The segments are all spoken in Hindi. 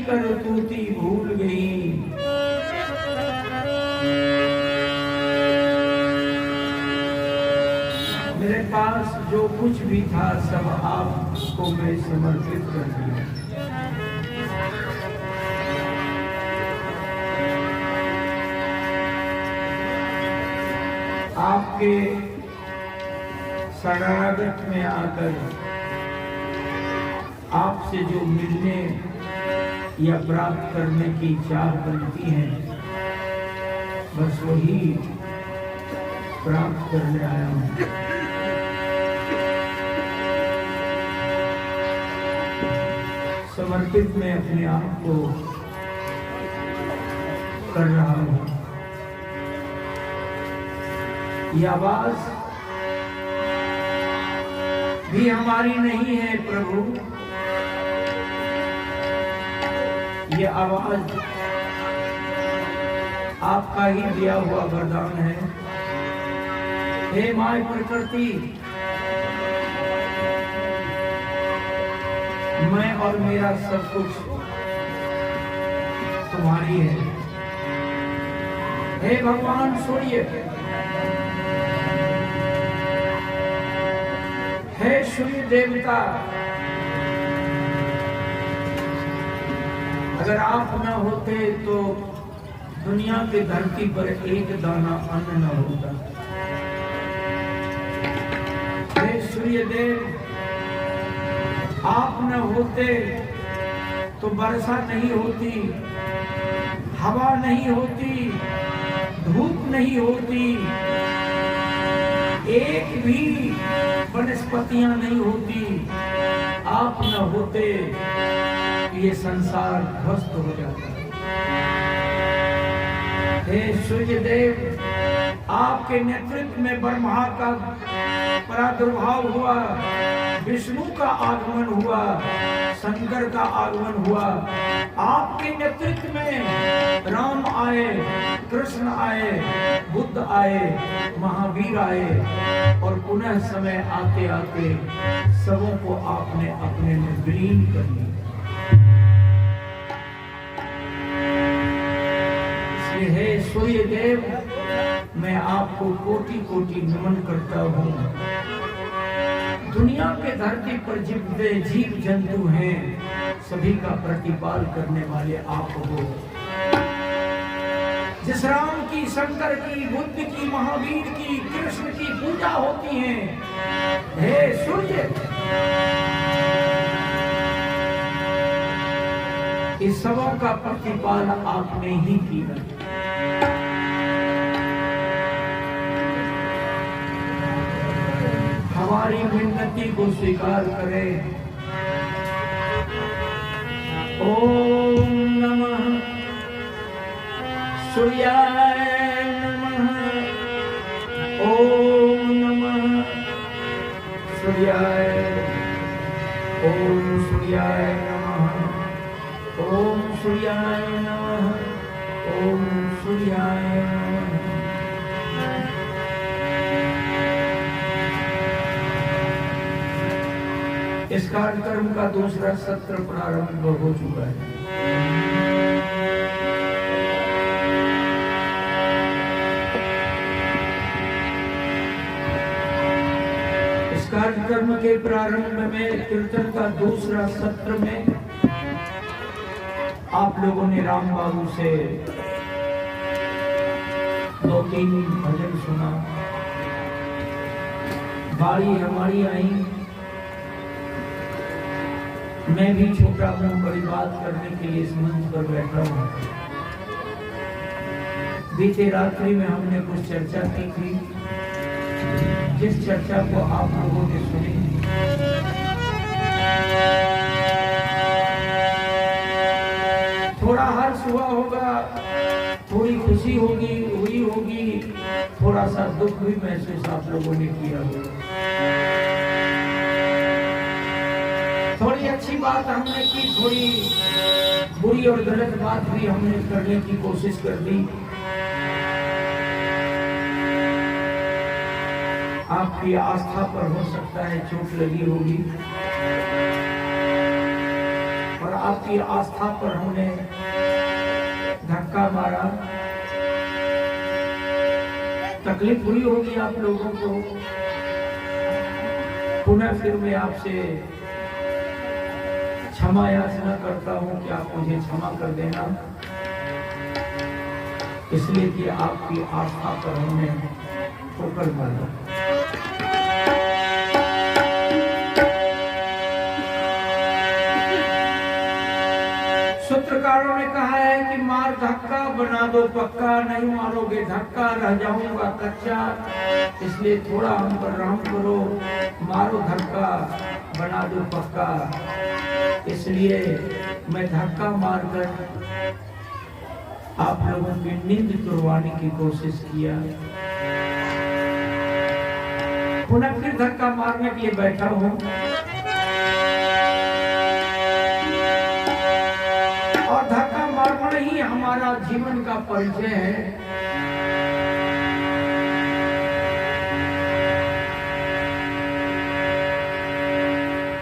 करतूती भूल गई। मेरे पास जो कुछ भी था सब आपको मैं समर्पित कर दिया। आपके शरणागत में आकर आपसे जो मिलने या प्राप्त करने की चाह बनती है, बस वही प्राप्त करने आया हूं। समर्पित मैं अपने आप को कर रहा हूं। ये आवाज भी हमारी नहीं है प्रभु, ये आवाज आपका ही दिया हुआ वरदान है। हे माय प्रकृति, मैं और मेरा सब कुछ तुम्हारी है। हे भगवान सूर्य, हे सूर्य देवता, अगर आप न होते तो दुनिया की धरती पर एक दाना अन्न न होता। हे सूर्य देव, आप न होते तो वर्षा नहीं होती, हवा नहीं होती, धूप नहीं होती, एक भी वनस्पतियां नहीं होती। आप न होते ये संसार ध्वस्त हो जाता। हे सूर्य देव, आपके नेतृत्व में ब्रह्मा का प्रादुर्भाव हुआ, विष्णु का आगमन हुआ, शंकर का आगमन हुआ। आपके नेतृत्व में राम आए, कृष्ण आए, बुद्ध आए, महावीर आए और पुनः समय आते आते सबों को आपने अपने में विलीन कर लिया। इसलिए हे सूर्य देव, मैं आपको कोटि कोटि नमन करता हूँ। दुनिया के धरती पर जितने जीव जंतु हैं, सभी का प्रतिपाल करने वाले आप हो। जिस राम की, शंकर की, बुद्ध की, महावीर की, कृष्ण की पूजा होती है, हे सूर्य, इस सबों का प्रतिपाल आपने ही किया। हमारी विनती को स्वीकार करें। ओम नमः सूर्याय नमः। ओम नमः सूर्याय। ओम सूर्याय नमः। ओम सूर्याय नमः। ओम सूर्याय नमः। इस कार्यक्रम का दूसरा सत्र प्रारंभ हो चुका है। इस कार्यक्रम के प्रारंभ में कीर्तन का दूसरा सत्र में आप लोगों ने राम बाबू से 2-3 भजन सुना। बारी हमारी आई, मैं भी छोटा हूं, बड़ी बात करने के लिए इस मंच पर बैठा हूं। बीते रात्रि में हमने कुछ चर्चा की थी, जिस चर्चा को आप लोगों ने सुनी। थोड़ा हर्ष हुआ होगा, थोड़ी खुशी हुई होगी, थोड़ा सा दुख भी महसूस आप लोगों ने किया होगा। थोड़ी अच्छी बात हमने की, थोड़ी बुरी और गलत बात भी हमने करने की कोशिश कर दी। आपकी आस्था पर हो सकता है चोट लगी होगी, और आपकी आस्था पर हमने धक्का मारा, तकलीफ हुई होगी आप लोगों को। पुनः फिर मैं आपसे क्षमा याचना करता हूं कि आप मुझे क्षमा कर देना, इसलिए कि आपकी आस्था पर हमने ठोकर मारा। सूत्रकारों ने कहा है कि मार धक्का बना दो पक्का, नहीं मारोगे धक्का रह जाऊंगा कच्चा, इसलिए थोड़ा हम पर रहम करो, मारो धक्का बना दो पक्का। इसलिए मैं धक्का मारकर आप लोगों की नींद तुड़वाने की कोशिश किया। पुनः फिर धक्का मारने के लिए बैठा हूं और धक्का मारना ही हमारा जीवन का परिचय है।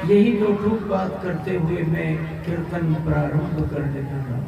यही दो ठूक बात करते हुए मैं कीर्तन प्रारंभ कर देता हूं।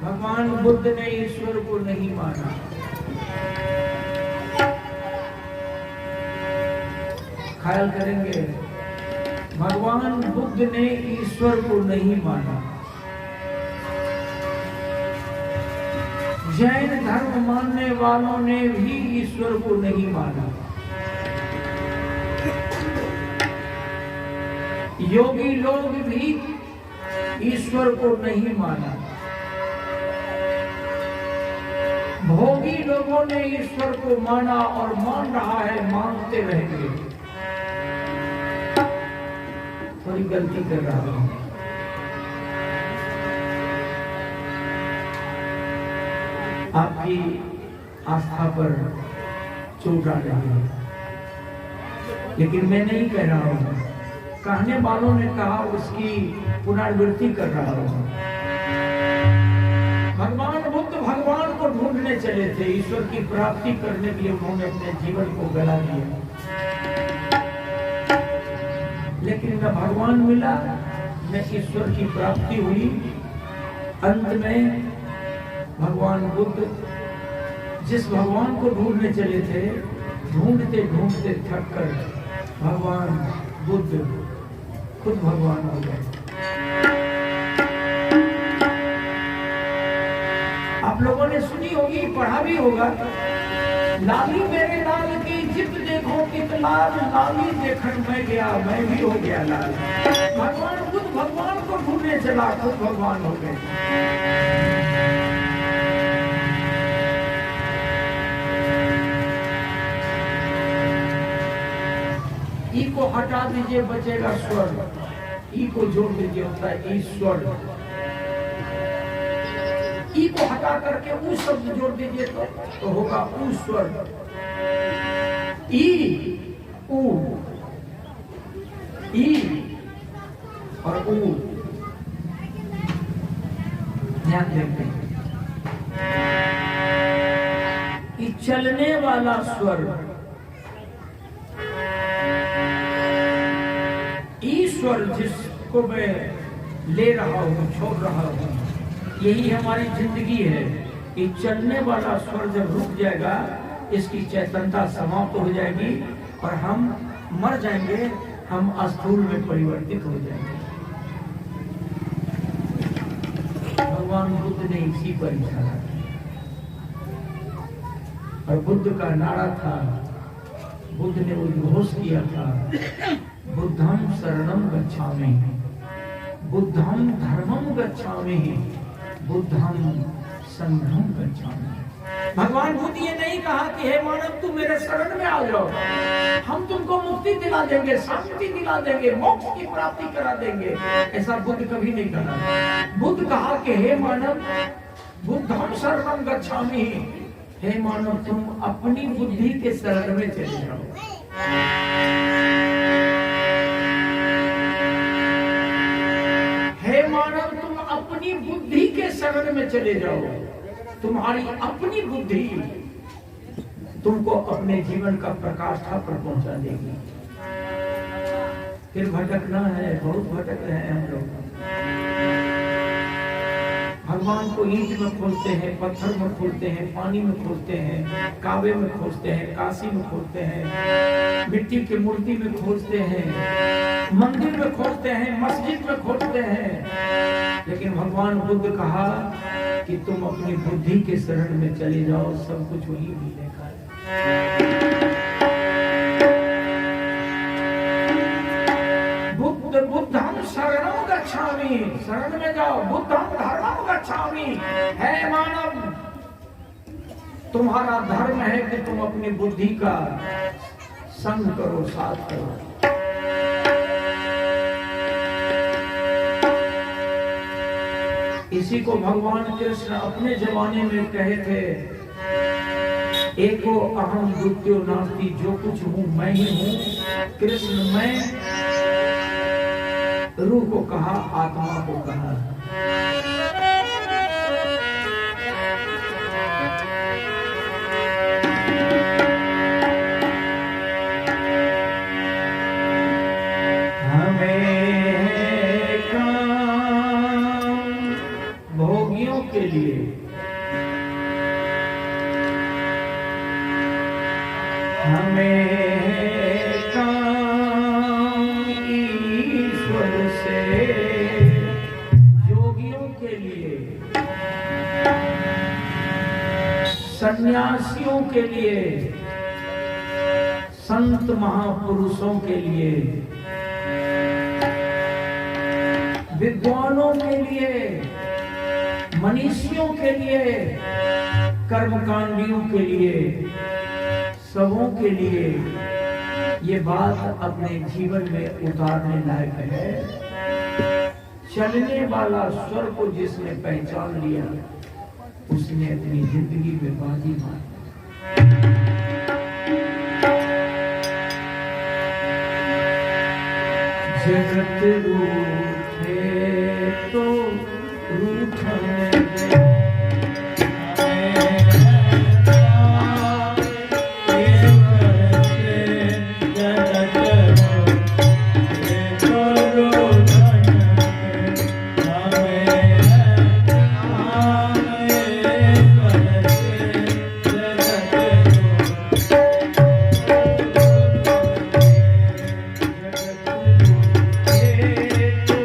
भगवान बुद्ध ने ईश्वर को नहीं माना। ख्याल करेंगे, भगवान बुद्ध ने ईश्वर को नहीं माना। जैन धर्म मानने वालों ने भी ईश्वर को नहीं माना। योगी लोग भी ईश्वर को नहीं माना। भोगी लोगों ने ईश्वर को माना और मान रहा है, मानते रहेंगे। थोड़ी गलती कर रहा हूं। आपकी आस्था पर चोट आ रही है, लेकिन मैं नहीं कह रहा हूं, कहने वालों ने कहा, उसकी पुनरावृत्ति कर रहा हूं। भगवान बुद्ध भगवान को ढूंढने चले थे, ईश्वर की प्राप्ति करने के लिए उन्होंने अपने जीवन को गला दिया, लेकिन न भगवान मिला न ईश्वर की प्राप्ति हुई। अंत में भगवान बुद्ध जिस भगवान को ढूंढने चले थे, ढूंढते ढूंढते थक कर भगवान बुद्ध खुद भगवान हो गए। आप लोगों ने सुनी होगी, पढ़ा भी होगा, लाली मेरे लाल की जित देखो कित लाल, लाली देखन मैं गया मैं भी हो गया लाल। भगवान बुद्ध भगवान को ढूंढने चला, खुद भगवान हो गए। ई को हटा दीजिए, बचेगा स्वर। ई को जोड़ दीजिए, होता है ईश्वर। ई को हटा करके ऊ शब्द जोड़ दीजिए तो होगा ऊ स्वर। ई ऊ, ई और ऊ, ध्यान देते हैं। ई चलने वाला स्वर, ईश्वर जिसको मैं ले रहा हूं, छोड़ रहा हूं, यही हमारी जिंदगी है। ये चलने वाला स्वर जब रुक जाएगा, इसकी चेतनता समाप्त हो जाएगी और हम मर जाएंगे, हम अस्थूल में परिवर्तित हो जाएंगे। भगवान बुद्ध ने इसी पर इशारा किया। और बुद्ध का नारा था, बुद्ध ने उद्घोष किया था, बुद्धं शरणं गच्छामि, बुद्धं धर्मं गच्छामि, बुद्धं संघं गच्छामि। भगवान बुद्ध ये नहीं कहा कि हे मानव तुम मेरे शरण में आ जाओ, हम तुमको मुक्ति दिला देंगे, शांति दिला देंगे, मोक्ष की प्राप्ति करा देंगे। ऐसा बुद्ध कभी नहीं कहा। बुद्ध कहा कि हे मानव बुद्धं शरणं गच्छामि, हे मानव तुम अपनी बुद्धि के शरण में चले जाओ। हे मानव तुम अपनी बुद्धि के शरण में चले जाओ। तुम्हारी अपनी बुद्धि तुमको अपने जीवन का प्रकाष्ठा पर पहुंचा देगी। फिर भटकना है, बहुत भटक रहे हैं हम लोग। भगवान को ईंट में खोजते हैं, पत्थर में खोजते हैं, पानी में खोजते हैं, काबे में खोजते हैं, काशी में खोजते हैं, मिट्टी की मूर्ति में खोजते हैं, मंदिर में खोजते हैं, मस्जिद में खोजते हैं। लेकिन भगवान बुद्ध कहा कि तुम अपनी बुद्धि के शरण में चले जाओ, सब कुछ वही मिलेगा। बुद्धं शरणं गच्छामि, शरण में जाओ। बुद्धं धर्मं गच्छामि, है मानव तुम्हारा धर्म है कि तुम अपनी बुद्धि का संग करो, साथ करो। इसी को भगवान कृष्ण अपने जमाने में कहे थे, एको अहम द्वितीयो नास्ति, जो कुछ हूं मैं ही हूं। कृष्ण मैं रूह को कहा, आत्मा को कहा। के लिए हमें काम ईश्वर से, योगियों के लिए, सन्यासियों के लिए, संत महापुरुषों के लिए, विद्वानों के लिए, मनीषियों के लिए, कर्मकांडियों के लिए, सबों के लिए ये बात अपने जीवन में उतारने लायक है। चलने वाला स्वर को जिसने पहचान लिया, उसने अपनी जिंदगी में बाजी मारी। जगत रूठे तो रूठने दे, तो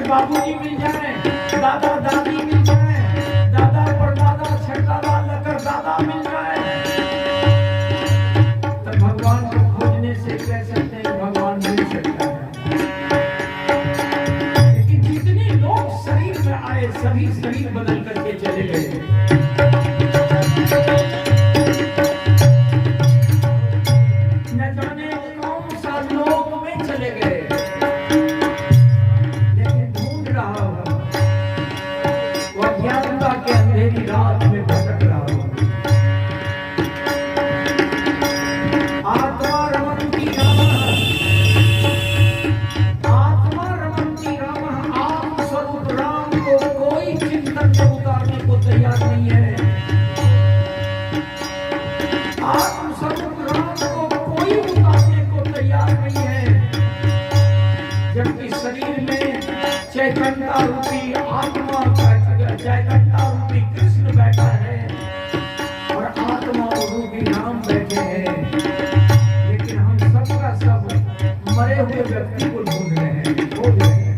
बाबूजी मिल जाए, दादा दादी मिल जाए, दादा परदादा छठदादा लकर दादा मिल जाए, तो भगवान को खोजने से कह सकते हैं भगवान मिल सकता है। लेकिन जितने लोग शरीर में आए सभी शरीर बदल करके चले गए। न जाने कौन सा लोक में चले गए। रात में भटक रहा हूं। आत्मा रमन्ति रामः, आत्मा रमन्ति रामः। आत्म स्वरूप राम को कोई चिंतन से उतारने को तैयार नहीं है। आत्म स्वरूप राम को कोई उतारने को तैयार नहीं है। जबकि शरीर में चैतन्य रूपी आत्मा चैतन्य रूपी कृष्ण बैठा है और आत्मा रूपी राम बैठे हैं। लेकिन हम सबका सब मरे हुए व्यक्ति को ढूंढ रहे हैं, खोज रहे हैं।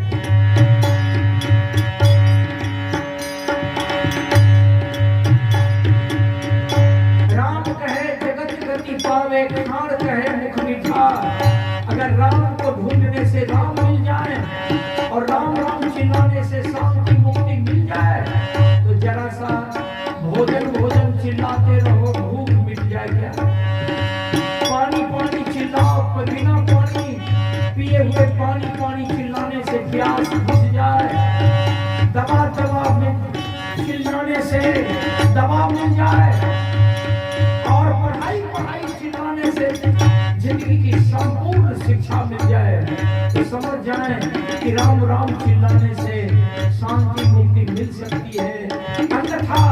राम कहे जगत गति पावे, खान कहे मुख मीठा। अगर राम को ढूंढने से राम मिल जाए और राम राम चिल्लाने से शांति मुक्ति मिल जाए तो जरा सा भोजन भोजन चिल्लाते रहो, भूख मिट जाए क्या? पानी पानी चिल्लाओ, बिना पानी पिए हुए पानी पानी चिल्लाने से प्यास बुझ जाए। दवा दवा में चिल्लाने से दवा मिल जाए और पढ़ाई पढ़ाई चिल्लाने से जिंदगी की संपूर्ण शिक्षा मिल जाए तो समझ जाए कि राम राम चिल्लाने से शांति मुक्ति मिल सकती है। अन्यथा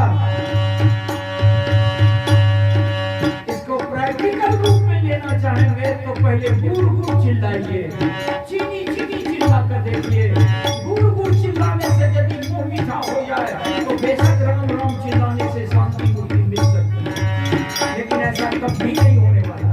इसको प्रैक्टिकल रूप में लेना चाहेंगे तो पहले गुड़ गुड़ चिल्लाइए, चीनी चीनी चिल्ला कर देखिए। गुड़ गुड़ चिल्लाने से यदि मुंह मीठा हो जाए तो बेशक राम राम चिल्लाने से शांति मुक्ति मिल सकती है। लेकिन ऐसा कभी नहीं होने वाला।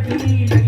की